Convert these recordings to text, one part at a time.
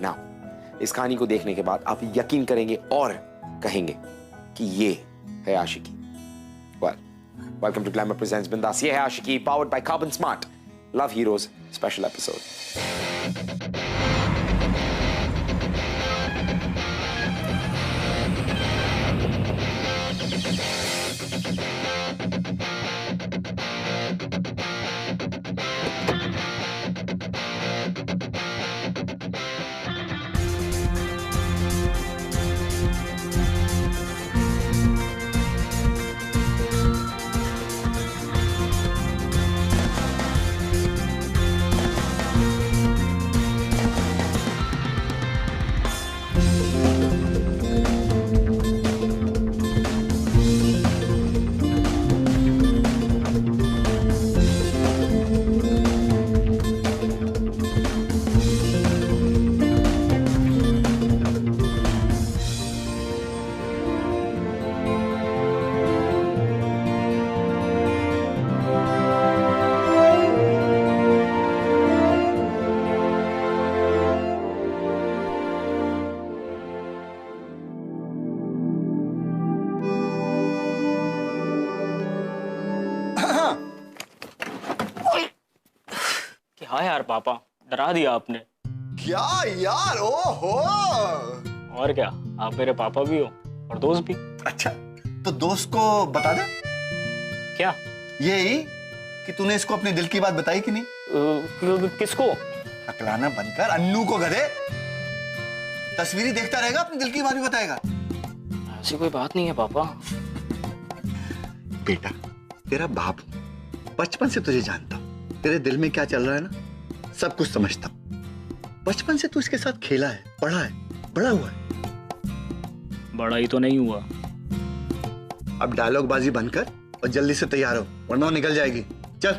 Now इस कहानी को देखने के बाद आप यकीन करेंगे और कहेंगे कि ये है Aashiqui. Well, welcome to glamour presents Bindass. ये है Aashiqui, powered by carbon smart, love heroes special episode. क्या यार पापा, डरा दिया आपने। क्या यार, ओहो। और क्या, आप मेरे पापा भी हो और दोस्त भी। अच्छा, तो दोस्त को बता दे। क्या? यही कि तूने इसको अपने दिल की बात बताई कि नहीं। किसको? अकलाना बनकर अन्नू को गधे। तस्वीरें देखता रहेगा, अपने दिल की बात भी बताएगा। ऐसी कोई बात नहीं है पापा। बेटा, तेरा बाप हूं, बचपन से तुझे जानता हूं। तेरे दिल में क्या चल रहा है ना, सब कुछ समझता हूं। बचपन से तू इसके साथ खेला है, पढ़ा है, बड़ा हुआ है। बड़ा ही तो नहीं हुआ। अब डायलॉग बाजी बंद कर और जल्दी से तैयार हो, वरना वो निकल जाएगी। चल।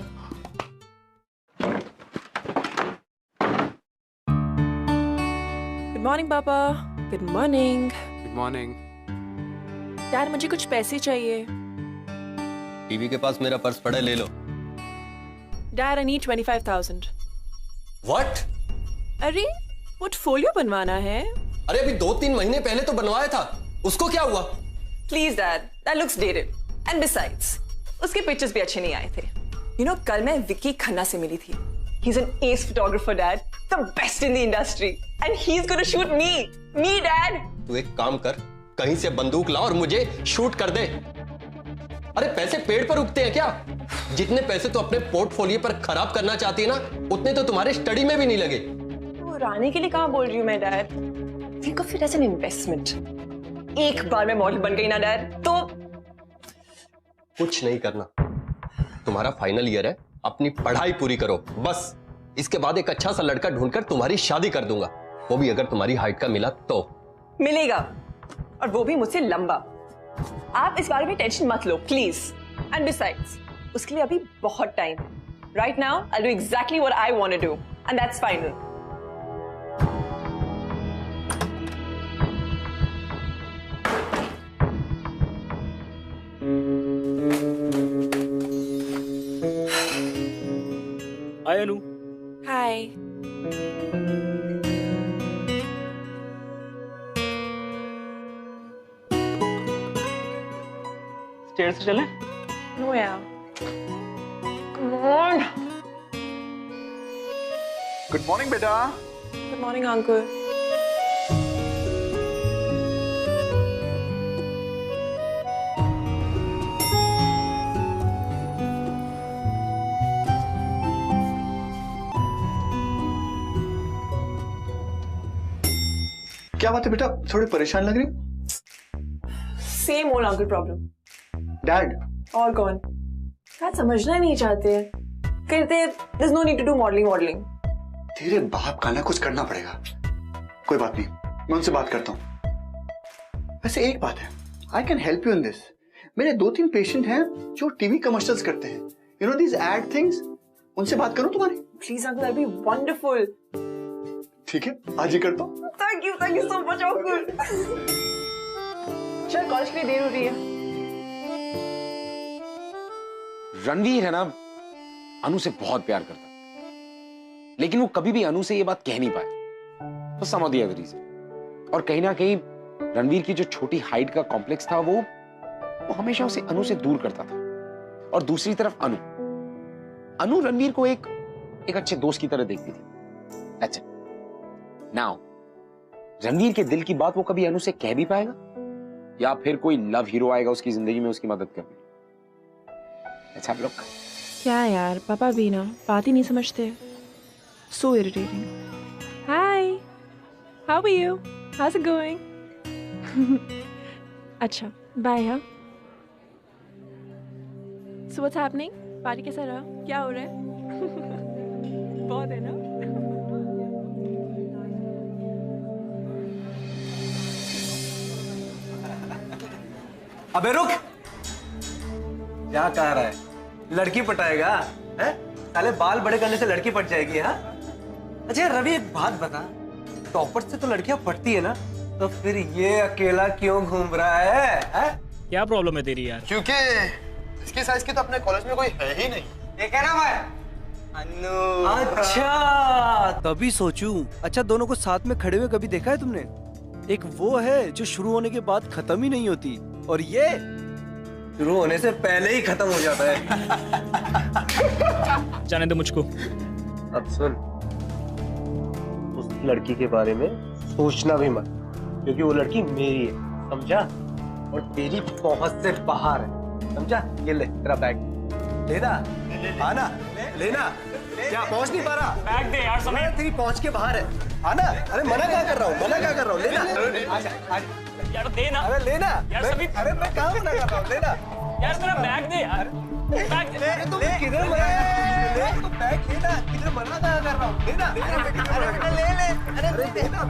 गुड मॉर्निंग पापा। Good morning. Good morning. Dad, मुझे कुछ पैसे चाहिए। टीवी के पास मेरा पर्स पड़ा है, ले लो। Dad, I need 25,000। व्हाट? अरे, पोर्टफोलियो बनवाना है। अरे अभी 2-3 महीने पहले तो बनवाया था, उसको क्या हुआ? Please dad, that looks dated and besides उसके पिक्चर्स भी अच्छे नहीं आए थे। यू नो, कल मैं विक्की खन्ना से मिली थी। He is an S photographer dad, the best in the industry, and he is gonna shoot me dad. तू एक काम कर, कहीं से बंदूक ला और मुझे शूट कर दे। अरे पैसे पेड़ पर उगते हैं क्या? जितने पैसे तो अपने पोर्टफोलियो पर खराब करना चाहती है ना, उतने तो तुम्हारे स्टडी में भी नहीं लगे। तो रानी के लिए कहां बोल रही हूँ मैं dad. Think of it as an investment. एक बार मैं मॉडल बन गई ना डैड, तो कुछ नहीं करना। तुम्हारा फाइनल ईयर है, अपनी पढ़ाई पूरी करो बस। इसके बाद एक अच्छा सा लड़का ढूंढकर तुम्हारी शादी कर दूंगा, वो भी अगर तुम्हारी हाइट का मिला तो। मिलेगा, और वो भी मुझसे लंबा। आप इस बारे में टेंशन मत लो प्लीज। एंड बिसाइड्स, उसके लिए अभी बहुत टाइम है। Right now I do exactly what I want to do, and that's final. Hi Anu. Hi. Stairs से चलें? नो यार। Come on. गुड मॉर्निंग बेटा। Good morning uncle. क्या बात है बेटा, थोड़ी परेशान लग रही हो? Same old uncle problem. Dad? और कौन? क्या समझना नहीं चाहते, कहते there's no need to do modelling. तेरे बाप का ना कुछ करना पड़ेगा। कोई बात नहीं, मैं उनसे बात करता हूँ। वैसे एक बात है, I can help you in this. मेरे 2-3 पेशेंट हैं जो टीवी कमर्शियल्स करते हैं, you know these ad things. उनसे बात करूं तुम्हारी? Please uncle, that'd be wonderful। ठीक है, आज ही करता हूँ। Thank you so much uncle. चल, कॉलेज के लिए देर हो रही है। रणवीर है ना, अनु से बहुत प्यार करता, लेकिन वो कभी भी अनु से ये बात कह नहीं पाया। for some of the other reason. और कहीं ना कहीं रणवीर की जो छोटी हाइट का कॉम्प्लेक्स था वो हमेशा उसे अनु से दूर करता था। और दूसरी तरफ अनु रणवीर को एक अच्छे दोस्त की तरह देखती थी। That's it. Now, रणवीर के दिल की बात वो कभी अनु से कह भी पाएगा या फिर कोई लव हीरो आएगा उसकी जिंदगी में उसकी मदद करने? Let's have a look. क्या यार, पापा भी ना बात ही नहीं समझते। So irritating. Hi. How are you? How's it going? अच्छा, bye हाँ। So what's happening? पार्टी कैसा रहा? क्या हो रहा है? बहुत है ना? अबे रुक! क्या कह रहा है? लड़की पटाएगा? हैं? साले बाल बड़े करने से लड़की पट जाएगी, हाँ? अच्छा रवि, एक बात बता, टॉपर से तो लड़कियां पटती है ना, तो फिर ये अकेला क्यों घूम रहा है? हैं? क्या प्रॉब्लम है तेरी यार? क्योंकि इसके साइज की तो अपने कॉलेज में कोई है ही नहीं। ये कह रहा मैं? अच्छा, तभी सोचूं। अच्छा, दोनों को साथ में खड़े हुए कभी देखा है तुमने? एक वो है जो शुरू होने के बाद खत्म ही नहीं होती, और ये शुरू होने से पहले ही खत्म हो जाता है। जाने दो मुझको। अब सुन, उस लड़की के बारे में सोचना भी मत, क्योंकि वो लड़की मेरी है, समझा? और तेरी पहुंच से बाहर है, समझा? ये ले तेरा बैग, लेना, आना, लेना। क्या पहुंच नहीं पा रहा? बैग दे यार समीर। तेरी पहुंच के बाहर है, आना। अरे मना क्या कर रहा हूँ, मना क्या कर रहा हूँ, लेना। यार दे ना। अरे लेना यार समीर। अरे मैं कहाँ मना कर रहा हूँ, लेना यार मेरा बैग दे यार। बैग दे। अरे तुम किधर मना ले, तो बैग लेना, किधर मना कहाँ कर रहा हूँ, लेना। अरे बेटा ले ले, अरे लेना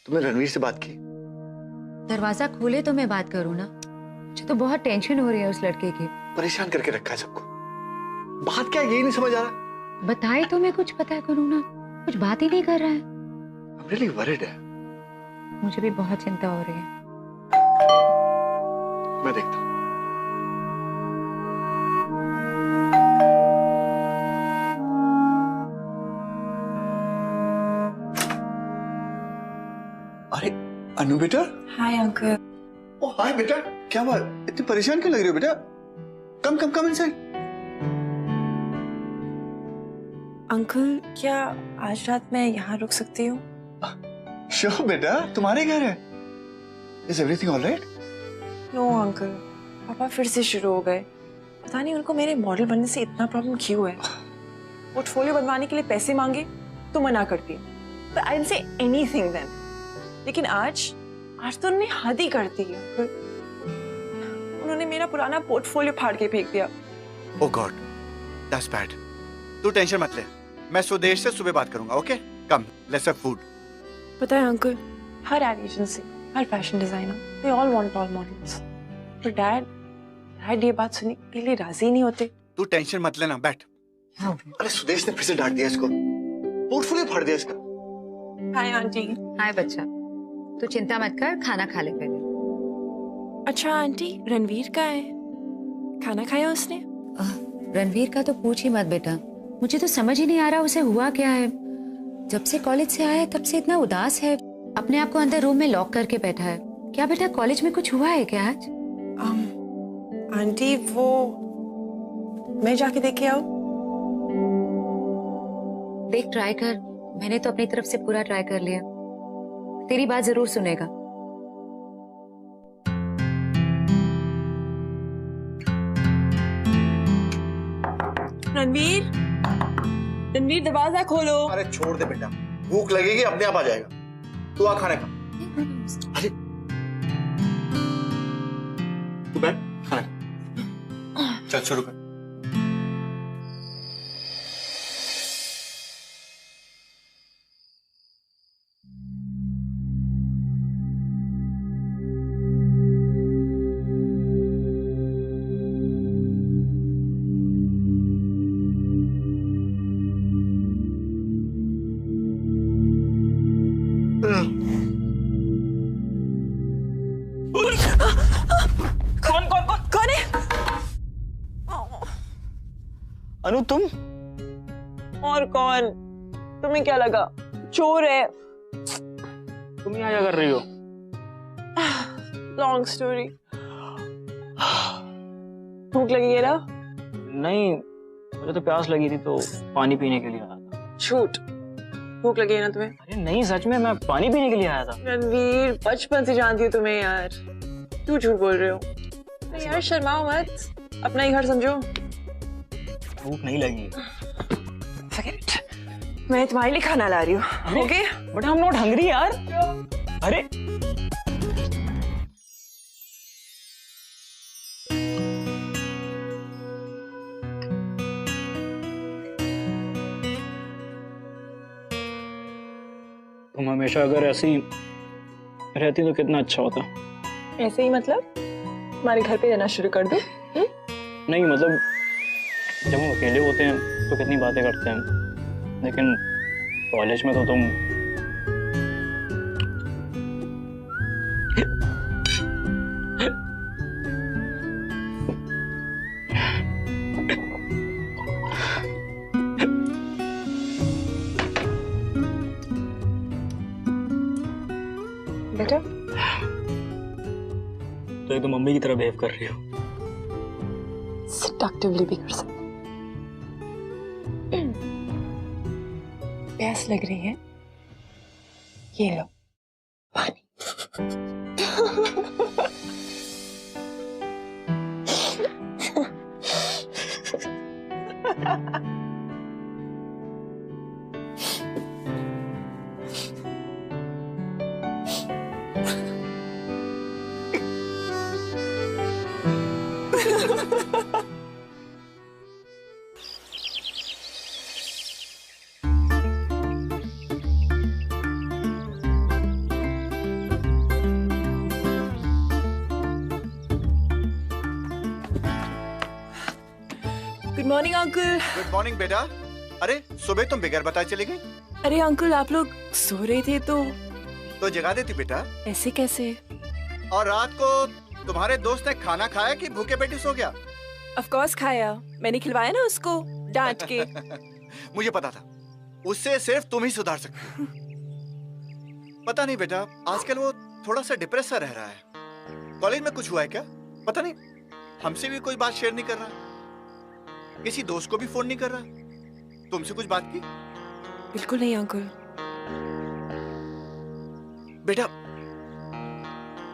तुमने रणवीर से बात की? दरवाजा खोले तो मैं बात करूं ना। मुझे तो बहुत टेंशन हो रही है उस लड़के की। परेशान करके रखा है सबको। बात क्या है यही नहीं समझ आ रहा। बताए तो मैं कुछ पता करूं ना, कुछ बात ही नहीं कर रहा है। I'm really worried है। मुझे भी बहुत चिंता हो रही है। मैं देखता हूँ। अरे अनु बेटा। Hi uncle. ओ हाय बेटा, क्या बात, इतनी परेशान क्यों लग रही हो बेटा? कम कम कम इनसाइड। अंकल, क्या आज रात मैं यहाँ रुक सकती हूँ? श्योर बेटा, तुम्हारे घर है। Is everything alright? No uncle, पापा फिर से शुरू हो गए। पता नहीं उनको मेरे मॉडल बनने से इतना प्रॉब्लम क्यों है। पोर्टफोलियो बनवाने के लिए पैसे मांगे तो मना करती हूँ, but I'll say anything then. लेकिन आज तो उन्होंने हद ही कर दी अंकल। उन्होंने मेरा पुराना पोर्टफोलियो फाड़ के फेंक दिया। Oh god, that's bad. तू टेंशन मत ले, मैं स्वदेश से सुबह बात करूंगा। Okay, come, let's have food. पता है अंकल, हर एड एजेंसी, हर fashion designer, they all want tall models. पर डैड ये बात सुनने के लिए राजी नहीं होते। तू टेंशन मत लेना, बैठ। हाँ। अरे सुदेश ने फिर से डांट दिया इसको, पोर्टफोलियो फाड़ दिया इसका। Hi aunty. हाय बच्चा, तू चिंता मत कर, खाना खा ले पहले। अच्छा आंटी, रणवीर का है? खाना खाया उसने? रणवीर का तो पूछ ही मत बेटा। मुझे तो समझ ही नहीं आ रहा उसे हुआ क्या है। जब से कॉलेज से आया है तब से इतना उदास है, अपने आप को अंदर रूम में लॉक करके बैठा है। क्या बेटा कॉलेज में कुछ हुआ है क्या आज? आंटी वो मैं जाके देख के आऊं? देख ट्राई कर, मैंने तो अपनी तरफ से पूरा ट्राई कर लिया। तेरी बात जरूर सुनेगा। रणवीर, रणवीर दरवाजा खोलो। अरे छोड़ दे बेटा, भूख लगेगी अपने आप आ जाएगा। तू आ खाने का। अरे तू बैठ, खाना खा। चल शुरू कर। कौन कौन कौन कौन है? अनु तुम? और कौन? तुम्हें क्या लगा चोर है? तुम यहाँ क्या कर रही हो? Long story. भूख लगी है ना? नहीं, मुझे तो प्यास लगी थी तो पानी पीने के लिए आया था। झूठ। भूख लगी है ना तुम्हें? अरे नहीं, सच में मैं पानी पीने के लिए आया था। रणवीर, बचपन से जानती हूँ तुम्हें यार, क्यों झूठ बोल रहे हो? अरे यार शर्माओ मत, अपना ही घर समझो। भूख नहीं लगी। Forget it. मैं तुम्हारे लिए खाना ला रही हूँ, okay? But I am not hungry यार। अरे तुम हमेशा अगर ऐसी रहती तो कितना अच्छा होता। ऐसे ही मतलब हमारे घर पे रहना शुरू कर दो? नहीं मतलब जब हम अकेले होते हैं तो कितनी बातें करते हैं, लेकिन कॉलेज में तो तुम बेटा तो एक तो मम्मी की तरह बिहेव कर रही हो। सेडक्टिवली भी कर सकते। प्यास लग रही है? ये लो पानी। Good morning uncle. Good morning बेटा। अरे सुबह तुम बगैर बताए चली गई? अरे अंकल आप लोग सो रहे थे तो जगा देती बेटा। ऐसे कैसे? और रात को तुम्हारे दोस्त ने खाना खाया कि भूखे पेटी सो गया? ऑफ कोर्स खाया, मैंने खिलवाया ना उसको डांट के। मुझे पता था, उससे सिर्फ तुम ही सुधार सकते हो। पता नहीं बेटा, आजकल वो थोड़ा सा डिप्रेस सा रह रहा है। कॉलेज में कुछ हुआ है क्या? पता नहीं, हमसे भी कोई बात शेयर नहीं कर रहा, किसी दोस्त को भी फोन नहीं कर रहा। तुमसे कुछ बात की? बिल्कुल नहीं अंकल। बेटा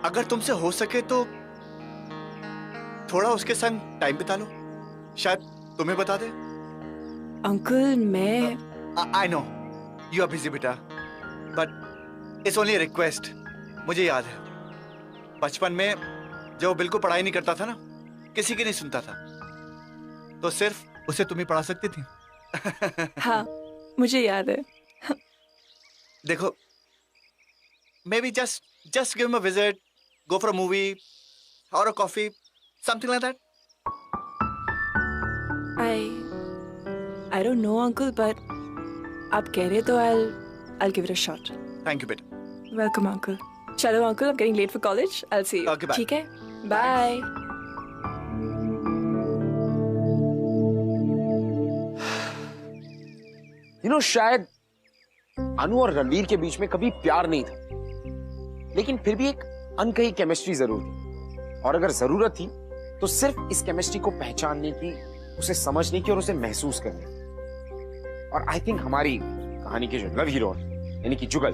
अगर तुमसे हो सके तो थोड़ा उसके संग टाइम बिता लो, शायद तुम्हें बता दे। अंकल मैं I know you are busy बेटा, बट इट्स ओनली रिक्वेस्ट। मुझे याद है बचपन में जब वो बिल्कुल पढ़ाई नहीं करता था ना, किसी की नहीं सुनता था, तो सिर्फ उसे तुम ही पढ़ा सकती थी। हाँ मुझे याद है। देखो maybe just give him a visit, go for a movie or a coffee, something like that. I don't know uncle, but आप कह रहे तो I'll give it a shot. Thank you बेटा। Welcome uncle. चलो uncle, I'm getting late for college. I'll see you. Okay, bye. ठीक है? Bye. शायद अनु और रणवीर के बीच में कभी प्यार नहीं था, लेकिन फिर भी एक अनकही केमिस्ट्री जरूर थी, और अगर जरूरत थी तो सिर्फ इस केमिस्ट्री को पहचानने की, उसे समझने की और उसे महसूस करने की। और आई थिंक हमारी कहानी के जो लव हीरो यानी कि जुगल,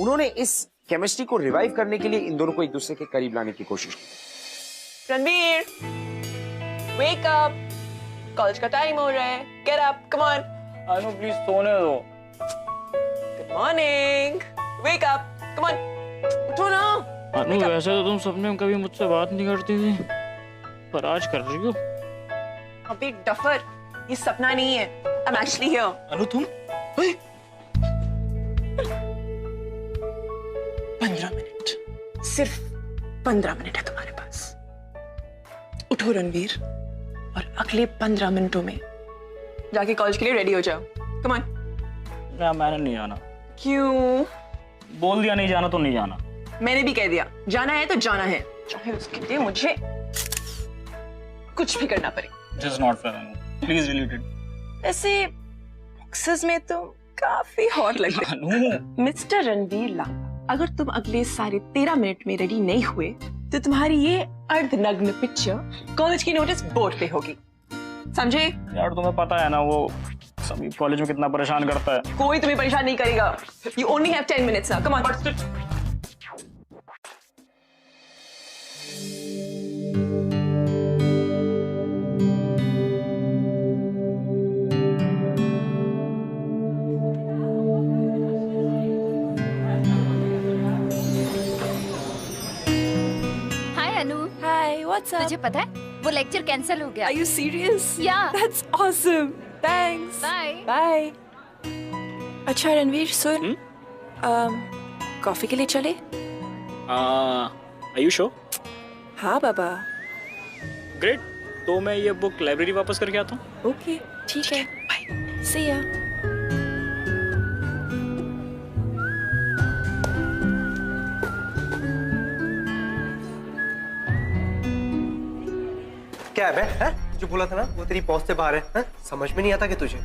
उन्होंने इस केमिस्ट्री को रिवाइव करने के लिए इन दोनों को एक दूसरे के करीब लाने की कोशिश की। Ranveer, wake up. कॉलेज का टाइम हो रहा है. Get up, come on. Anu please सोने दो। Good morning. Wake up, come on. उठो ना. अनु वैसे तो तुम सपने में कभी मुझसे बात नहीं करती थी, पर आज कर रही हो। अबे डफर, ये सपना नहीं है. I'm actually here. अनु तुम? 15 मिनट, सिर्फ 15 मिनट है तुम्हारे पास. उठो रणवीर, और अगले 15 मिनटों में जाके कॉलेज के लिए रेडी हो जाओ. Come on. मैंने नहीं आना। क्यों? बोल दिया नहीं जाना तो नहीं जाना। मैंने भी कह दिया जाना है तो जाना है, चाहे उसके लिए मुझे कुछ भी करना पड़े। This is not fair, Anu. Please delete it. ऐसे बॉक्सेस में तो काफी हॉट लगते हैं। अनु। मिस्टर रणवीर लांबा, अगर तुम अगले साढ़े 13 मिनट में रेडी नहीं हुए तो तुम्हारी ये अर्धनग्न पिक्चर कॉलेज की नोटिस बोर्ड पे होगी, समझे? यार तुम्हें पता है ना वो सभी कॉलेज में कितना परेशान करता है। कोई तुम्हें परेशान नहीं करेगा। You only have 10 minutes now. Come on. Hi Anu. Hi, what's up? तुझे पता है वो लेक्चर कैंसिल हो गया। Are you serious? Yeah. That's awesome. Thanks. Bye. Bye. अच्छा रणवीर सुन, कॉफी के लिए चले? Are you sure? हाँ बाबा। Great. तो मैं ये बुक लाइब्रेरी वापस करके आता हूँ। ओके ठीक है, बाय, see ya. क्या है बे? हैं? जो बोला था ना वो तेरी पहुंच से बाहर है, हैं? समझ में नहीं आता कि तुझे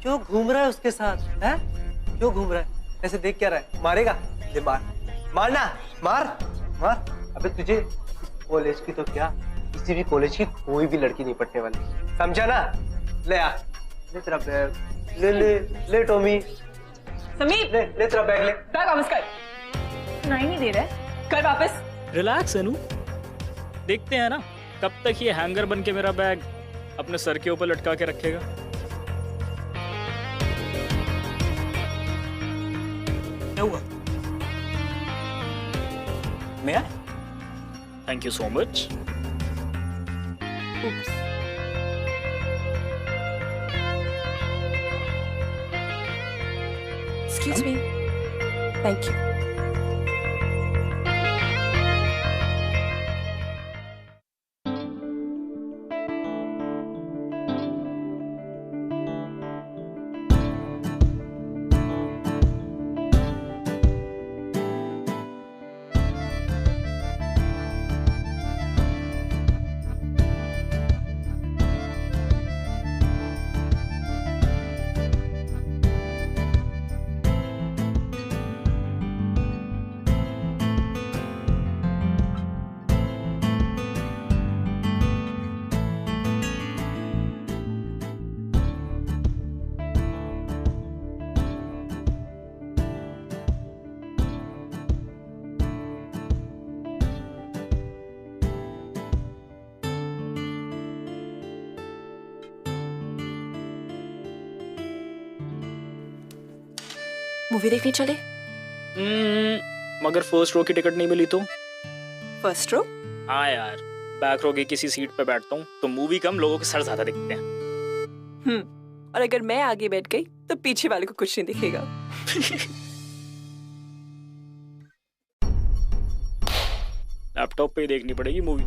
क्यों घूम रहा है उसके साथ, हैं? क्यों घूम रहा है? ऐसे देख क्या रहा है? मारेगा? ले मार, मारना, मार, मार। अबे तुझे कॉलेज की तो क्या, किसी भी कॉलेज की कोई भी लड़की नहीं पटने वाली, समझा ना? ले आ, ले तेरा बैग, ले टॉमी, समीर, ले तेरा बैग, ले बैग वापस कर। नहीं दे रहा है, कर वापस। रिलैक्स अनु, देखते हैं ना कब तक ये हैंगर बन के मेरा बैग अपने सर के ऊपर लटका के रखेगा। क्या हुआ? मैं? Thank you so much. Excuse me. Thank you. Movie देखने चले? मगर फर्स्ट रो की टिकट नहीं मिली तो? First row? हाँ यार, बैक रो की किसी सीट पे बैठता हूँ तो मूवी कम लोगों के सर ज्यादा दिखते हैं। और अगर मैं आगे बैठ गई तो पीछे वाले को कुछ नहीं दिखेगा। लैपटॉप पे ही देखनी पड़ेगी मूवी।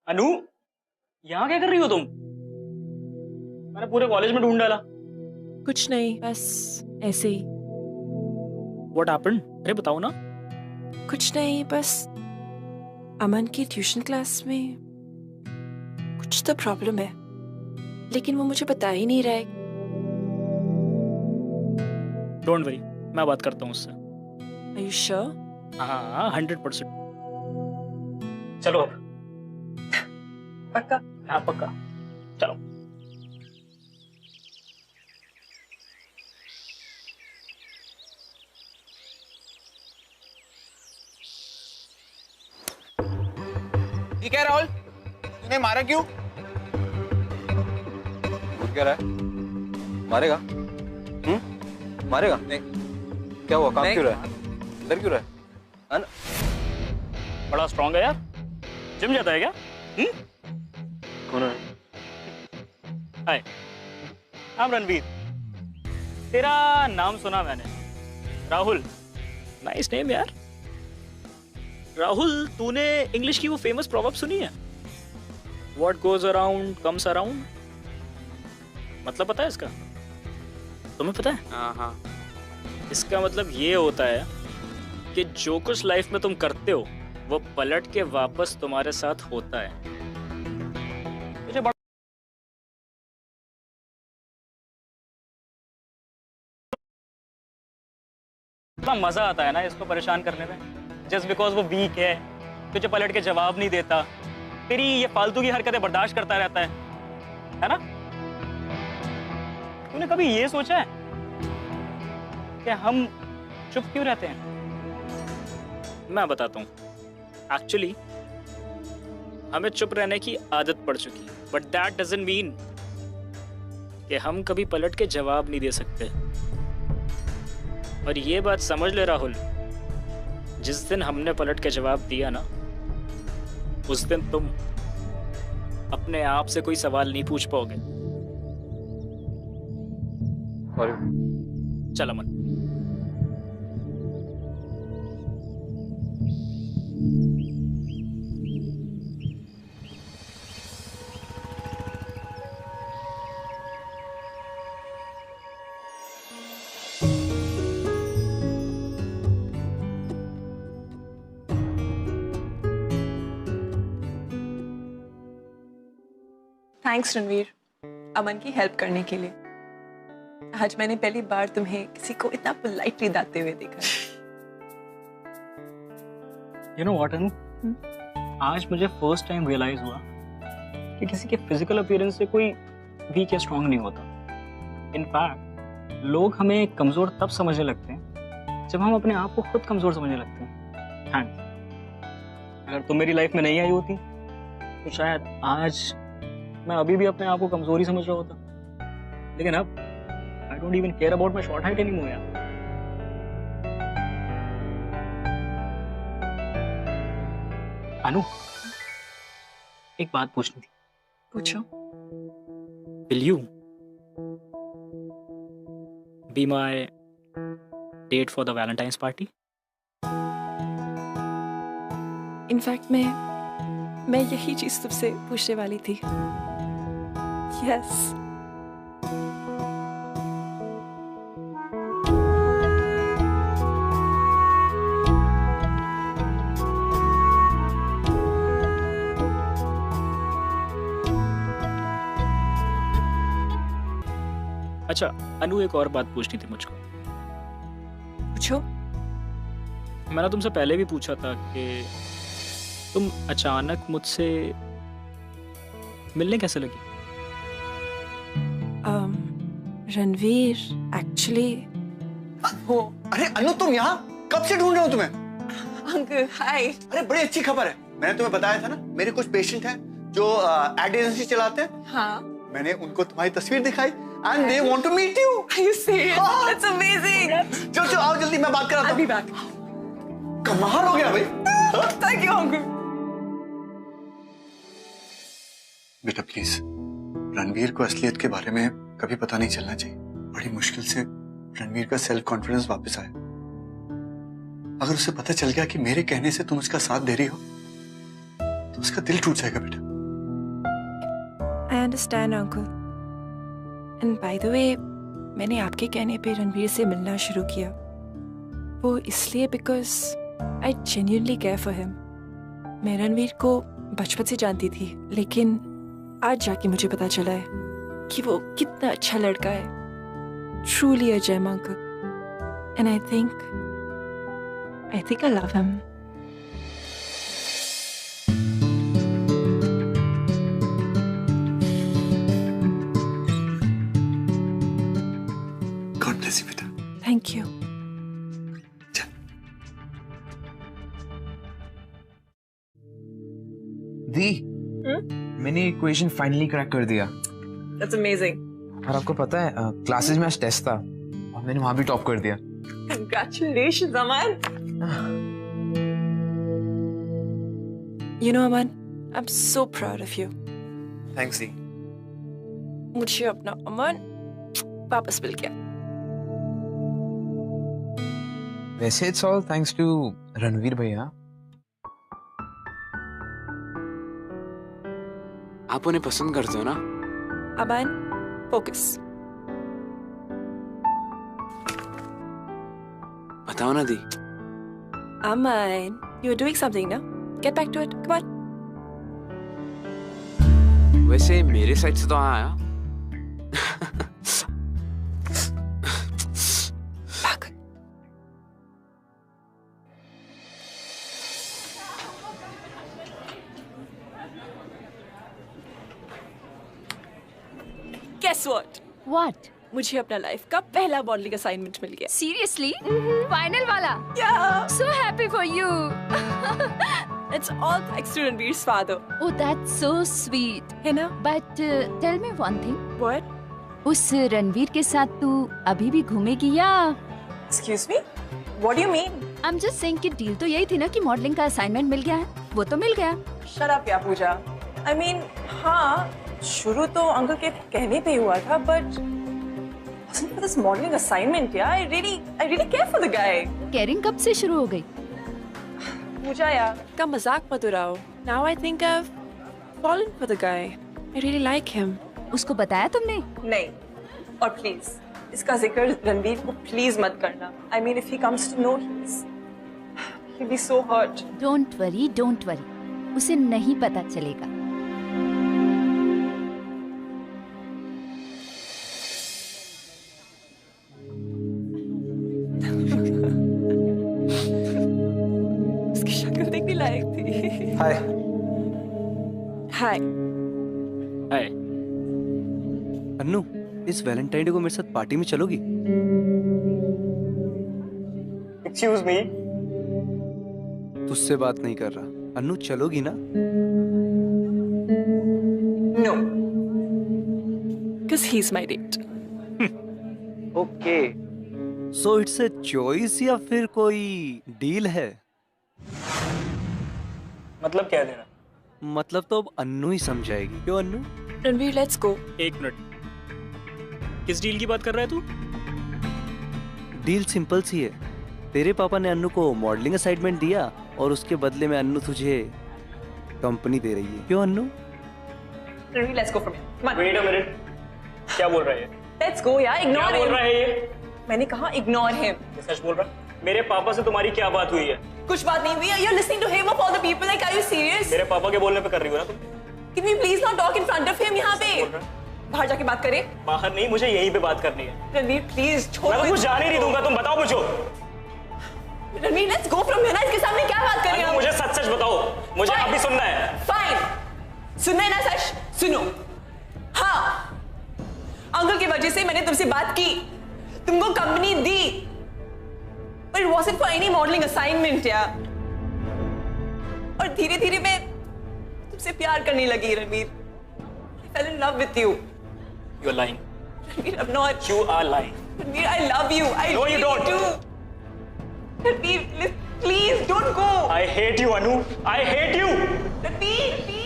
अनु, यहाँ क्या कर रही हो तुम? मैंने पूरे कॉलेज में ढूंढ डाला। कुछ नहीं, बस ऐसे ही। What happened? अरे बताओ ना। कुछ नहीं, बस अमन की ट्यूशन क्लास में कुछ तो प्रॉब्लम है, लेकिन वो मुझे बता ही नहीं रहा है। डोंट वरी, मैं बात करता हूँ उससे। Are you sure? हाँ 100%। चलो अब। पक्का? हाँ पक्का, चलो। ठीक है राहुल, तूने मारा क्यों? कह रहा है मारेगा? मारेगा? नहीं। क्या हुआ? काम नहीं। क्यों रहा है? इधर क्यों रहा है? बड़ा स्ट्रांग है यार। जिम जाता है क्या? कौन है? हाय, I'm रणवीर। तेरा नाम सुना मैंने, राहुल। नाइस नेम यार। राहुल, तूने इंग्लिश की वो फेमस प्रोवर्ब सुनी है? What goes around comes around। मतलब पता है इसका? तुम्हें पता है? हाँ। इसका मतलब ये होता है कि जो कुछ लाइफ में तुम करते हो वो पलट के वापस तुम्हारे साथ होता है। मुझे बड़ा मजा आता है ना इसको परेशान करने में, जस्ट बिकॉज वो वीक है, तुझे पलट के जवाब नहीं देता, तेरी ये फालतू की हरकतें बर्दाश्त करता रहता है ना? तूने कभी ये सोचा है कि हम चुप क्यों रहते हैं? मैं बताता हूँ। एक्चुअली हमें चुप रहने की आदत पड़ चुकी है, बट दैट डजंट मीन कि हम कभी पलट के जवाब नहीं दे सकते। और ये बात समझ ले राहुल, जिस दिन हमने पलट के जवाब दिया ना, उस दिन तुम अपने आप से कोई सवाल नहीं पूछ पाओगे। चल अमन। थैंक्स रणवीर, अमन की हेल्प करने के लिए। आज मैंने पहली बार तुम्हें किसी को इतना पोलाइटली दाते हुए देखा। You know what, अनु? आज मुझे फर्स्ट टाइम रियलाइज हुआ कि किसी के फिजिकल अपीयरेंस से कोई वीक या स्ट्रांग नहीं होता। इनफैक्ट लोग हमें कमजोर तब समझने लगते हैं जब हम अपने आप को खुद कमजोर समझने लगते हैं। थैंक्स। अगर तुम मेरी लाइफ में नहीं आई होती तो शायद आज मैं अभी भी अपने आप को कमजोरी समझ रहा होता। लेकिन अब I don't even care about my short height anymore यार। अनु, एक बात पूछनी थी। पूछो। Will you be my date for the Valentine's party? In fact मैं यही चीज तुमसे पूछने वाली थी। यस। अच्छा अनु, एक और बात पूछनी थी मुझको। पूछो। मैंने तुमसे पहले भी पूछा था कि तुम अचानक मुझसे मिलने कैसे लगी? रणवीर, एक्चुअली हो, अरे अनु तुम यहाँ कब से ढूंढ रहे हो तुम्हें? Uncle hi. अरे बड़ी अच्छी खबर है, मैंने तुम्हें बताया था ना, मेरे कुछ पेशेंट हैं जो एड एजेंसी चलाते हैं। हाँ। मैंने उनको तुम्हारी तस्वीर दिखाई and they want to meet you. Are you serious? That's amazing. चलो आओ जल्दी, मैं बात कराता हूँ। I'll be back. कमाल हो गया भाई। Thank you, uncle. बेटा प्लीज, रणवीर को असलियत के बारे में कभी पता नहीं चलना चाहिए। बड़ी मुश्किल से रणवीर का सेल्फ कॉन्फिडेंस वापस आया। अगर उसे पता चल गया कि मेरे कहने से तुम उसका साथ दे रही हो तो उसका दिल टूट जाएगा बेटा। I understand, uncle. And by the way, मैंने आपके कहने पे रणवीर से मिलना शुरू किया। वो इसलिए because I genuinely care for him. मैं रणवीर को बचपन से जानती थी, लेकिन आज जाके मुझे पता चला है कि वो कितना अच्छा लड़का है। Truly a gem, uncle. And I think I love him. God bless you बेटा। Thank you. दी, मैंने इक्वेशन फाइनली क्रैक कर दिया। That's amazing. और आपको पता है क्लासेस में आज टेस्ट था और मैंने वहां भी टॉप कर दिया। Congratulations, Aman. You know, Aman, I'm so proud of you. Thanks दी। मुझे अपना अमन वापस मिल गया। वैसे it's all thanks to Ranveer भैया। आप उन्हें पसंद करते हो ना? Aman, focus. बताओ ना दी। Aman, you're doing something now. Get back to it. Come on. वैसे मेरे साइड से तो हाँ आया। Back. Guess what? What? मुझे अपना लाइफ का पहला मॉडलिंग असाइनमेंट मिल गया। Seriously? Final वाला? Yeah. So happy for you. It's all thanks to Ranveer's father. Oh, that's so sweet. है ना? But tell me one thing. What? उस रणवीर के साथ तू अभी भी घूमेगी या? Excuse me? What do you mean? I'm just saying कि डील तो यही थी ना कि मॉडलिंग का असाइनमेंट मिल गया है। वो तो मिल गया। Shut up, या पूजा। I mean, हाँ, शुरू तो अंकल के कहने पे ही हुआ था, but wasn't for this modeling assignment, yeah. I really care for the guy. Caring कब से शुरू हो गई? पूजा यार, का मजाक मत उड़ाओ। Now I think I've fallen for the guy. I really like him. उसको बताया तुमने? नहीं, और प्लीज इसका जिक्र रणवीर को प्लीज मत करना। I mean, if he comes to know, he'll be so hurt. Don't worry. उसे नहीं पता चलेगा। उसकी शक्ल देखने लायक थी। हाय। हाय। हाय। अन्नू, इस वैलेंटाइन डे को मेरे साथ पार्टी में चलोगी? Excuse me. तुझसे बात नहीं कर रहा। अन्नू, चलोगी ना? No. Because he's my date. Okay. So it's a choice या फिर कोई डील है? मतलब क्या देना? मतलब तो अब अन्नू ही समझाएगी। क्यों अन्नू? Ranveer, let's go. एक मिनट, किस डील की बात कर रहा है तू? डील सिंपल सी है। तेरे पापा ने अन्नू को मॉडलिंग असाइनमेंट दिया और उसके बदले में अन्नू तुझे कंपनी दे रही है। क्यों Annu? Ranveer, let's go from here. Come on. Wait a minute, क्या बोल रहा है ये? Let's go यार, क्या ignore बोल him. रहा है ये? मैंने कहा ignore him. ये सच बोल रहा है? मेरे पापा से तुम्हारी क्या बात हुई है? कुछ बात नहीं हुई। You're listening to him of all the people. Like, are you serious? मेरे पापा के बोलने पे कर रही हो ना तुम? Can we please not talk in front of him यहाँ पे? बाहर जाके बात करें। बाहर नहीं, मुझे यहीं पे बात करनी है। रणवीर, प्लीज छोड़। मैं तो कुछ जाने नहीं दूंगा, तुम बताओ मुझे। Ranveer, let's go from here ना। इसके सामने क्या बात करें हम? मुझे सच सच बताओ, मुझे Fine. अभी सुनना है। Fine. सुनना है ना सच? सुनो। हाँ, अंकल की वजह से मैंने तुमसे बात की, तुमको company the, but it wasn't for any modeling assignment यार। और धीरे धीरे मैं तुमसे प्यार करने लगी Ranveer. I fell in love with you. You are lying. Ranveer, I'm not. You are lying. Ranveer, I love you. I No, you really don't. do. Ranveer, please don't go. I hate you, Anu. I hate you. Ranveer, please.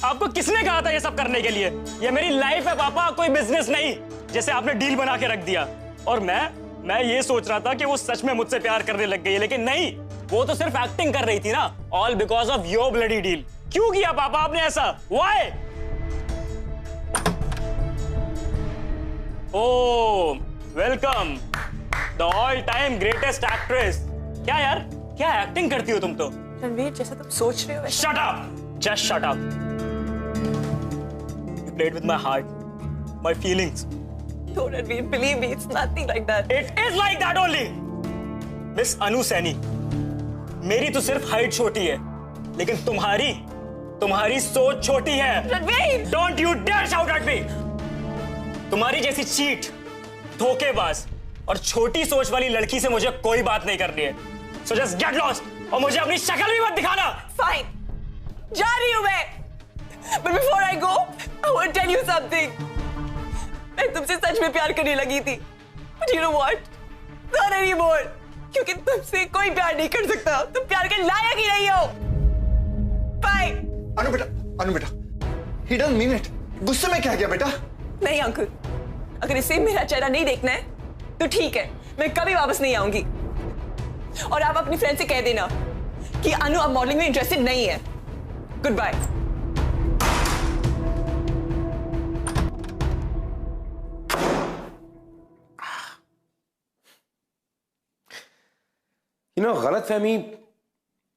आपको किसने कहा था ये सब करने के लिए? ये मेरी लाइफ है पापा, कोई बिजनेस नहीं जैसे आपने डील बना के रख दिया। और मैं ये सोच रहा था कि वो सच में मुझसे प्यार करने लग गई है, लेकिन नहीं, वो तो सिर्फ एक्टिंग कर रही थी ना। All because of your bloody deal. क्यों किया पापा आपने ऐसा? Why? Oh, welcome the all time greatest actress. क्या यार, क्या एक्टिंग करती हो तुम तो? रणवीर, जैसा तुम सोच रहे हो वैसा। Shut up! Just shut up. You played with my heart, my feelings. No, Ranveer, believe me, it's nothing like that. It is like that only. Miss Anu Saini, मेरी तो सिर्फ हाइट छोटी है, लेकिन तुम्हारी सोच छोटी है। Ranveer! Don't you dare shout at me. तुम्हारी जैसी चीट, धोखेबाज और छोटी सोच वाली लड़की से मुझे कोई बात नहीं करनी है। So just get lost. और मुझे अपनी शक्ल भी मत दिखाना। फाइन, जा रही हूं मैं। But before I go, I want to tell you something. मैं तुमसे सच में प्यार करने लगी थी। But you know what? Not anymore. क्योंकि तुमसे कोई प्यार नहीं कर सकता। तुम प्यार के लायक ही नहीं हो। Bye. अनु बेटा, he doesn't mean it. गुस्से में क्या किया बेटा? नहीं अंकल, अगर इसे मेरा चेहरा नहीं देखना है, तो ठीक है, मैं कभी वापस नहीं आऊंगी। और आप अपनी फ्रेंड से कह देना कि अनु अब मॉडलिंग में इंटरेस्टेड नहीं है। Goodbye. गलतफहमी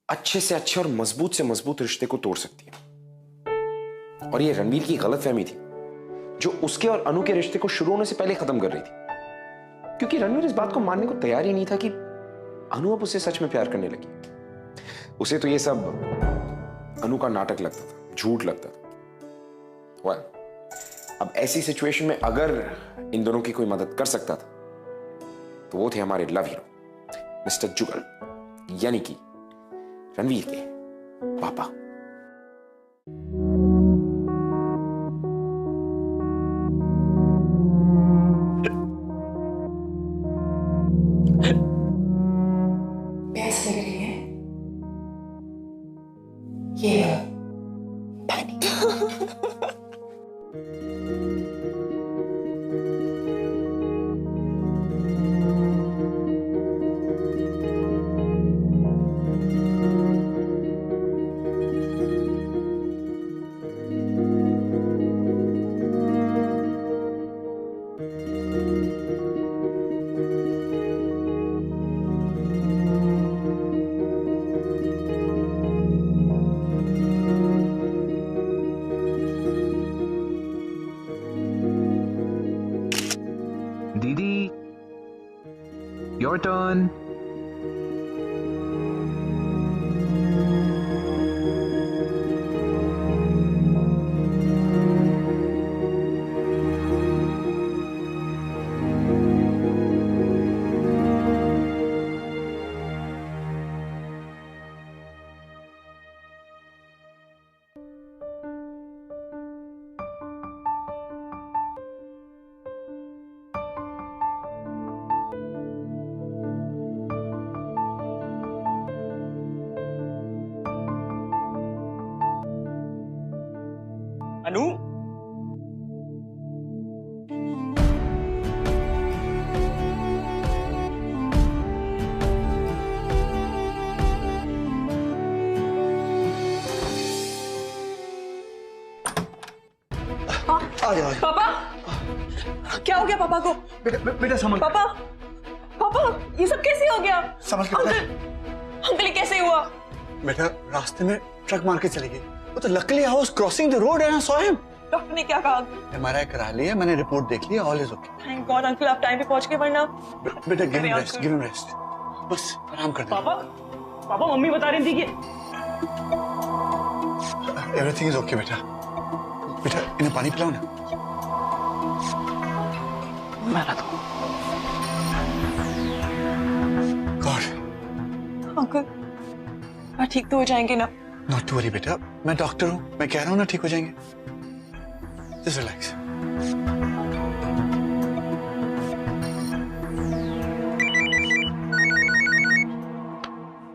अच्छे से अच्छे और मजबूत से मजबूत रिश्ते को तोड़ सकती है। और ये रणवीर की गलतफहमी थी जो उसके और अनु के रिश्ते को शुरू होने से पहले खत्म कर रही थी, क्योंकि रणवीर इस बात को मानने को तैयार ही नहीं था कि अनु अब उसे सच में प्यार करने लगी। उसे तो ये सब अनु का नाटक लगता था, झूठ लगता था। अब ऐसी सिचुएशन में अगर इन दोनों की कोई मदद कर सकता था तो वो थे हमारे लव हीरो मिस्टर जुगल, यानी कि रणवीर के पापा। प्यास लग रही है? ये पानी। दीदी, your turn. अनु, आ जाओ। पापा, क्या हो गया पापा को? बेटा समझ। पापा, पापा, ये सब कैसे हो गया? समझ के अंकल, ये कैसे हुआ? बेटा रास्ते में ट्रक मार के चली गई। वो तो luckily I was crossing the road and I saw him. Doctor ने क्या कहा? एमआरआई करा लिया, मैंने रिपोर्ट देख लिया, all is okay. Thank God uncle, आप टाइम पे पहुंच गए, वरना बेटा गिव हिम रेस्ट, बस आराम कर दे। पापा, पापा मम्मी बता रही थी कि एवरीथिंग इज ओके बेटा। बेटा इन्हें पानी पिलाओ ना। मैं लाता हूं। गॉड। अंकल, ठीक तो हो जाएंगे ना? नॉट टू वरी बेटा, मैं डॉक्टर हूँ, मैं कह रहा हूँ ना ठीक हो जाएंगे। Just relax.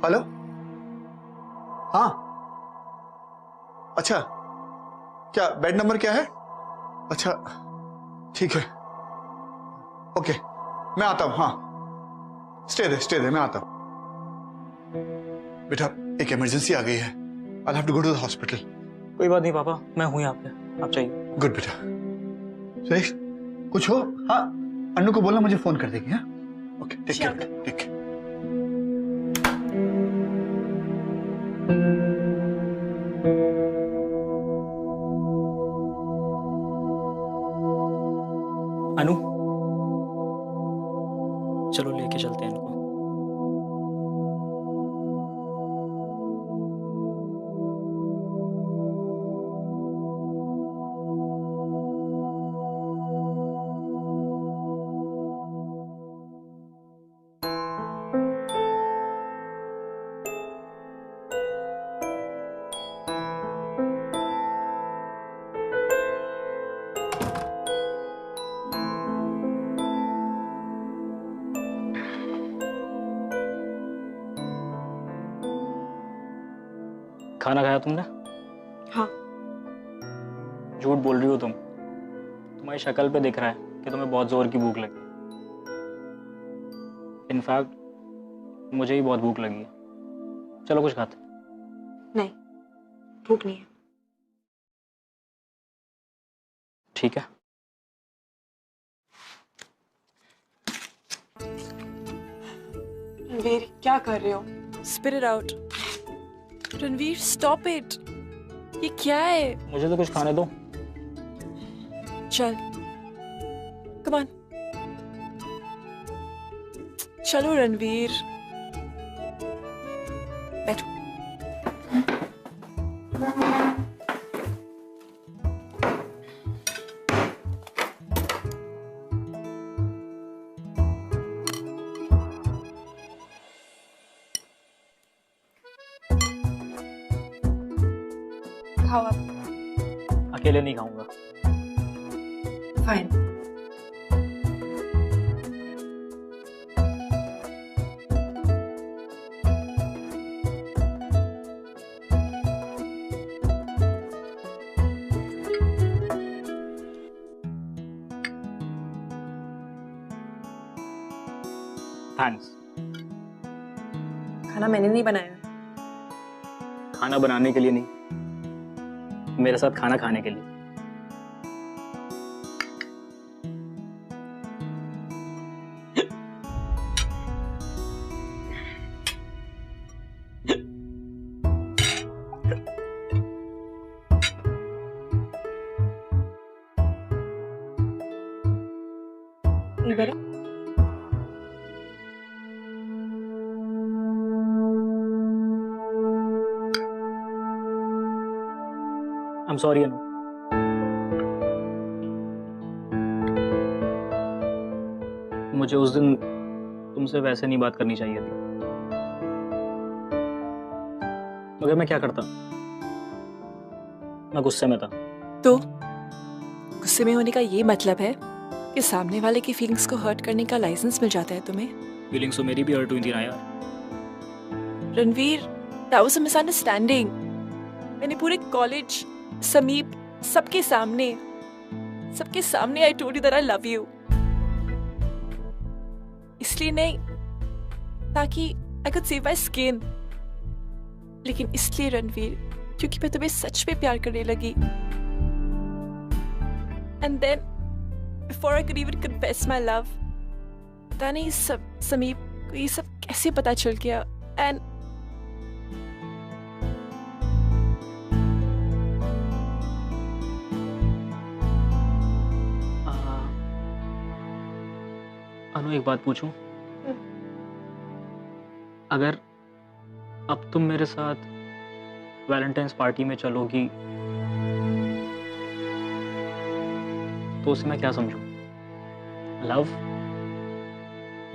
हेलो, हाँ, अच्छा, क्या बेड नंबर क्या है? अच्छा ठीक है, ओके, मैं आता हूँ। हाँ, स्टे दे, मैं आता हूँ। बेटा एक इमरजेंसी आ गई है, I'll have to go to the hospital. कोई बात नहीं पापा, मैं हूं यहाँ पे, आप चाहिए। गुड बेटा। सुरेश कुछ हो? हाँ, अन्नू को बोलना मुझे फोन कर देगी। हाँ, okay, take care, take care. Anu, चलो लेके चलते हैं इनको। खाना खाया तुमने? हाँ। झूठ बोल रही हो तुम। तुम्हारी शक्ल पे दिख रहा है कि तुम्हें बहुत जोर की भूख लगी। इनफैक्ट मुझे ही बहुत भूख लगी है। चलो कुछ खाते। नहीं, भूख नहीं है। ठीक है। रणवीर, क्या कर रहे हो? Spit it out. Ranveer, stop it. ये क्या है? मुझे तो कुछ खाने दो। चल, कम ऑन। चलो रणवीर, बैठो। खाओ आप। अकेले नहीं खाऊंगा। फाइन। थैंक्स। खाना मैंने नहीं बनाया। खाना बनाने के लिए नहीं, मेरे साथ खाना खाने के लिए। इधर I'm sorry, अनु। मुझे उस दिन तुमसे वैसे नहीं बात करनी चाहिए थी, मगर मैं क्या करता, मैं गुस्से में था। तो गुस्से में होने का ये मतलब है कि सामने वाले की फीलिंग्स को हर्ट करने का लाइसेंस मिल जाता है तुम्हें? फीलिंग्स तो मेरी भी हर्ट हुई थी ना यार। Ranveer, that was a misunderstanding। मैंने पूरे कॉलेज, समीप, सबके सामने I told you that I love you। इसलिए नहीं ताकि I could save my skin, लेकिन इसलिए रणवीर क्योंकि मैं तुम्हें सच में प्यार करने लगी। And then before I could even confess my love, पता नहीं समीप को ये सब कैसे पता चल गया। And अनु, एक बात पूछूं? अगर अब तुम मेरे साथ वैलेंटाइंस पार्टी में चलोगी तो उसे मैं क्या समझूं? लव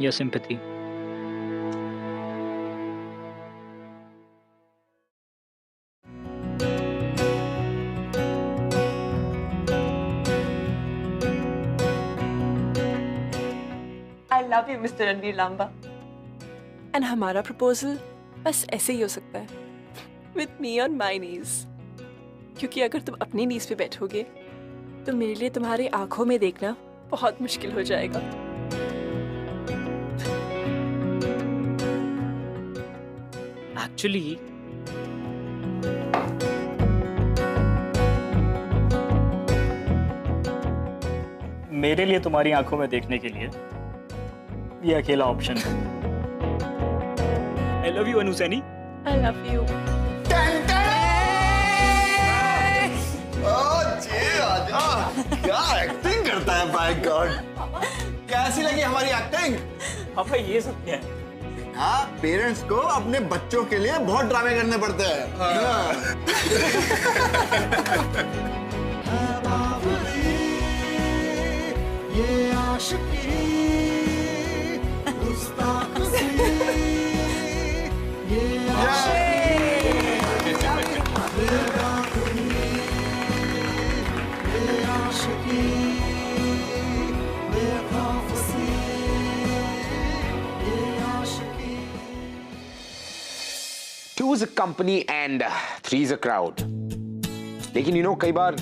या sympathy? I love you, Mr. Ranveer Lamba. And हमारा प्रपोजल बस ऐसे ही हो सकता है, with me on my knees। क्योंकि अगर तुम अपनी नीज पे बैठोगे तो मेरे लिए तुम्हारी आंखों में देखना बहुत मुश्किल हो जाएगा। एक्चुअली मेरे लिए तुम्हारी आंखों में देखने के लिए ये अकेला ऑप्शन है। I love you, Anu Saini. I love you। क्या एक्टिंग करता है, बाय गॉड। कैसी लगी हमारी एक्टिंग? पापा ये सब क्या है? हाँ, पेरेंट्स को अपने बच्चों के लिए बहुत ड्रामे करने पड़ते हैं। ये आशिकी 2 is a company and 3 is a crowd. लेकिन कई बार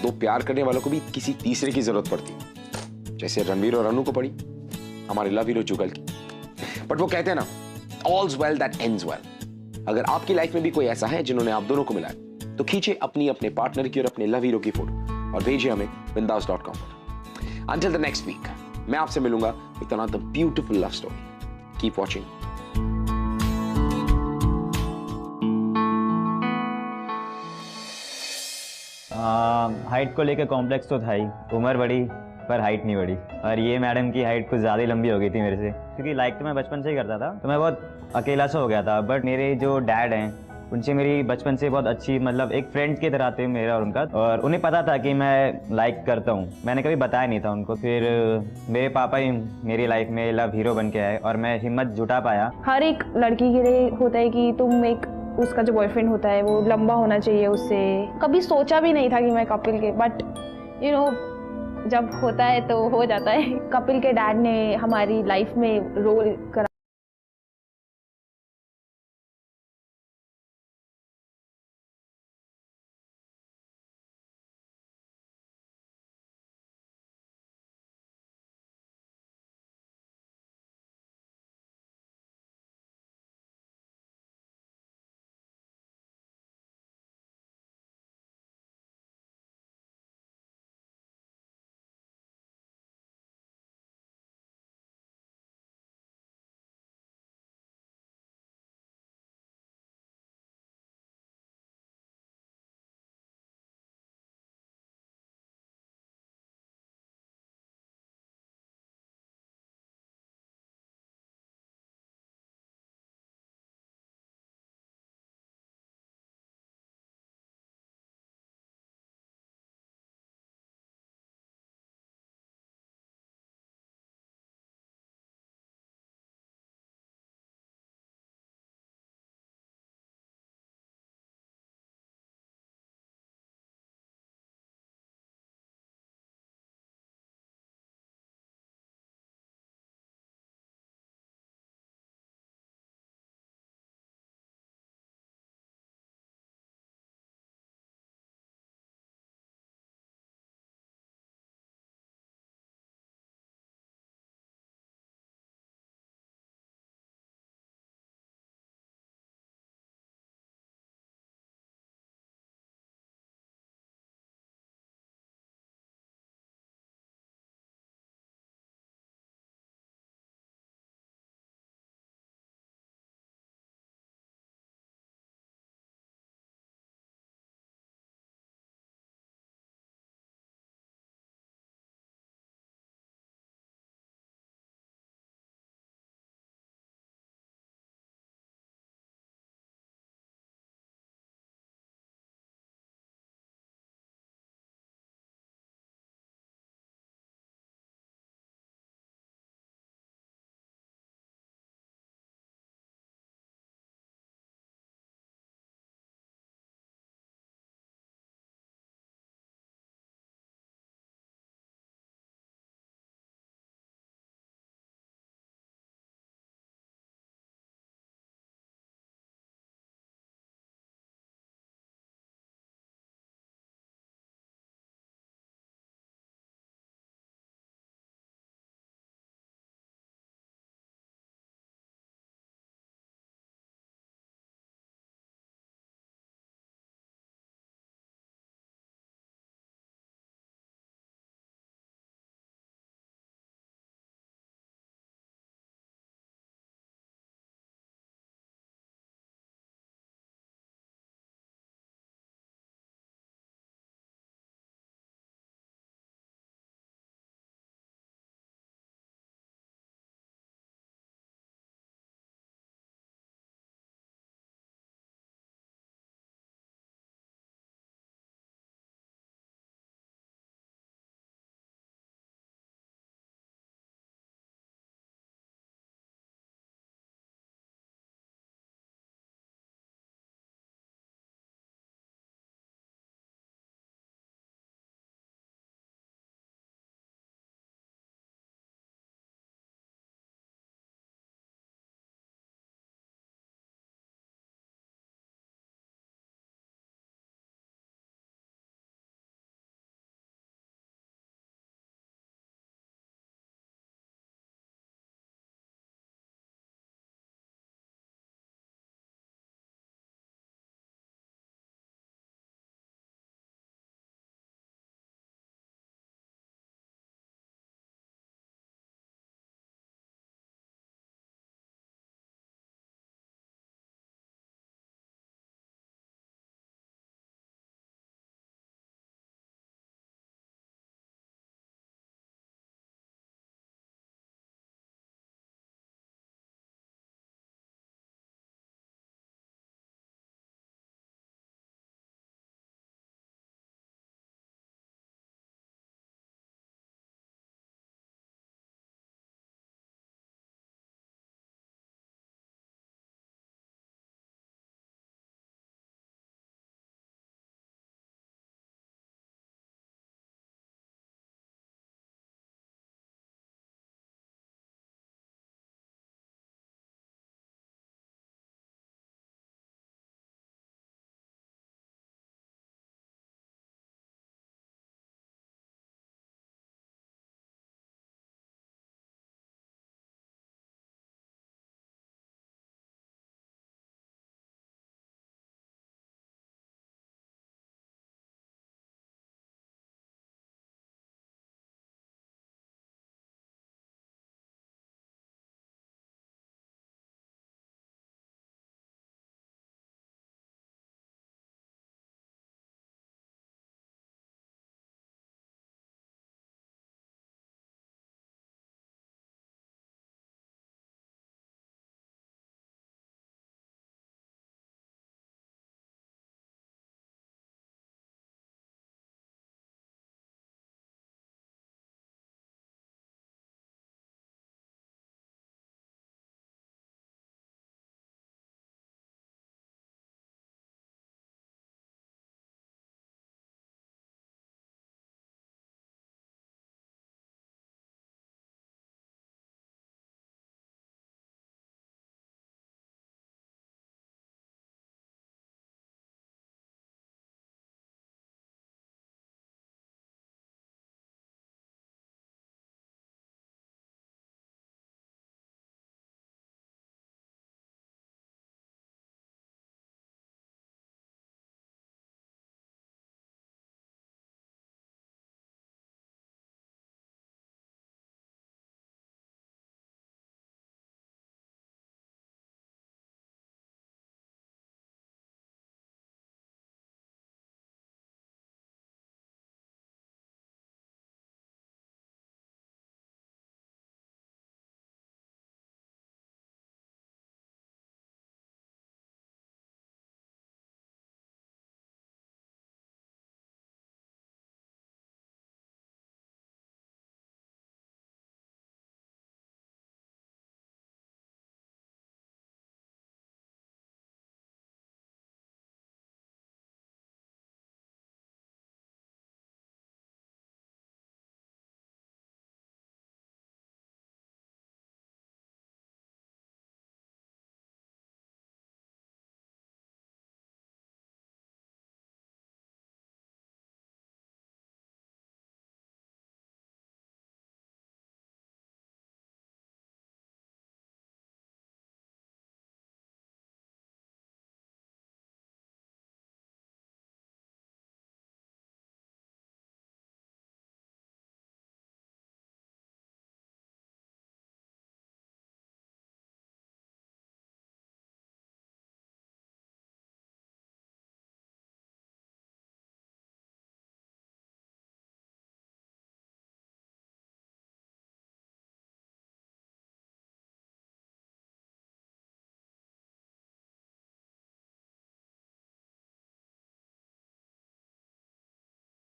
दो प्यार करने वालों को भी किसी तीसरे की जरूरत पड़ती है, जैसे रणवीर और अनु को पड़ी हमारे लव हीरो जुगल की। बट वो कहते हैं ना, all's well that ends well. अगर आपकी लाइफ में भी कोई ऐसा है जिन्होंने आप दोनों को मिलाया, तो खींचे अपने पार्टनर की और अपने लव हीरो की फोटो और भेजिए हमें bindaas.com पर। Until the next week, मैं आपसे मिलूंगा with another beautiful love story. Keep watching. Height को लेकर कॉम्प्लेक्स तो था ही, उम्र बढ़ी पर हाइट नहीं बढ़ी। और ये मैडम की हाइट कुछ ज़्यादा ही लंबी हो गई थी मेरे से, क्योंकि लाइक तो मैं बचपन से ही करता था, तो मैं बहुत अकेला सा हो गया था। बट मेरे जो डैड हैं उनसे मेरी बचपन से बहुत अच्छी, मतलब एक फ्रेंड्स की तरह थे मेरा और उनका, और उन्हें पता था कि मैं लाइक करता हूँ। मैंने कभी बताया नहीं था उनको। फिर मेरे पापा ही मेरी लाइफ में लव हीरो बन के आए और मैं हिम्मत जुटा पाया। हर एक लड़की के लिए होता है कि तुम उसका जो बॉयफ्रेंड होता है वो लंबा होना चाहिए उससे। कभी सोचा भी नहीं था कि मैं कपिल के, बट जब होता है तो हो जाता है। कपिल के डैड ने हमारी लाइफ में रोल करा।